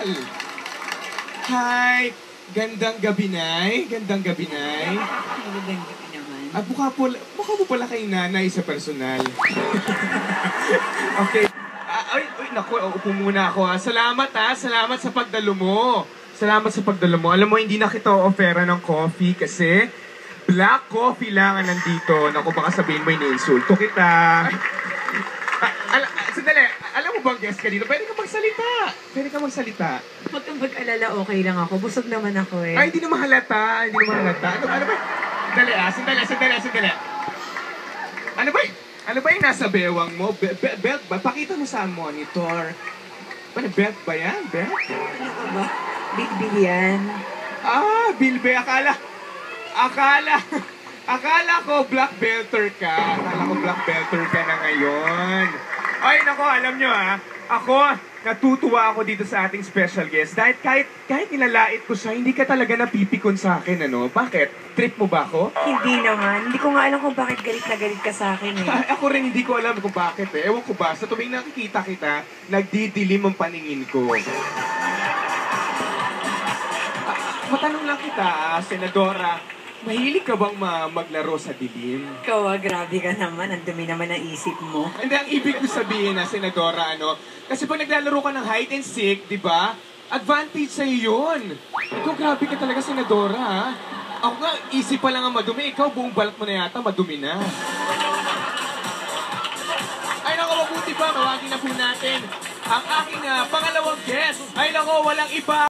Nicole. Hi. Gandang gabi, Nay. Gandang gabi, Nay. Magandang gabi naman. At mukha mo pala kay nanay sa personal. Okay. Naku, upo muna ako. Salamat sa pagdalo mo. Salamat sa pagdalo mo. Alam mo, hindi na kita offera ng coffee kasi black coffee lang ang nandito. Naku, baka sabihin mo iniinsulto kita. Sandali, alam mo bang guest ka dito? Pwede ka magsalita. Huwag kang mag-alala, okay lang ako. Busog naman ako eh. Ay, hindi naman halata. Ano ba? Sandali. Ano ba yung nasa bewang mo? Belt ba? Pakita mo sa monitor. Ano, belt ba yan? Belt? Ano ka ba? Big-big yan. Bilbe. Akala ko black belter ka. Na ngayon. Ay, nako, alam nyo natutuwa ako dito sa ating special guest. Dahil kahit nilalait ko siya, hindi ka talaga napipikon sa akin, ano? Bakit? Trip mo ba ako? Hindi naman. Hindi ko nga alam kung bakit galit na galit ka sa akin eh. Ako rin hindi ko alam kung bakit eh. Ewan ko ba, sa tuwing nakikita kita, nagdidilim ang paningin ko. Matanong lang kita, Senadora, mahilig ka bang maglaro sa dilim? Ikaw grabe ka naman. Ang dumi naman ang isip mo. Hindi, ang ibig ko sabihin Senadora, kasi pag naglalaro ka ng hide and seek, di ba? Advantage sa'yo yun. Ikaw, grabe ka talaga, Senadora, ha? Ako nga, isip pa lang ang madumi. Ikaw, buong balat mo na yata, madumi na. Ay, naku, mabuti pa. Mawagin na po natin ang aking pangalawang guest. Ay, naku, walang iba.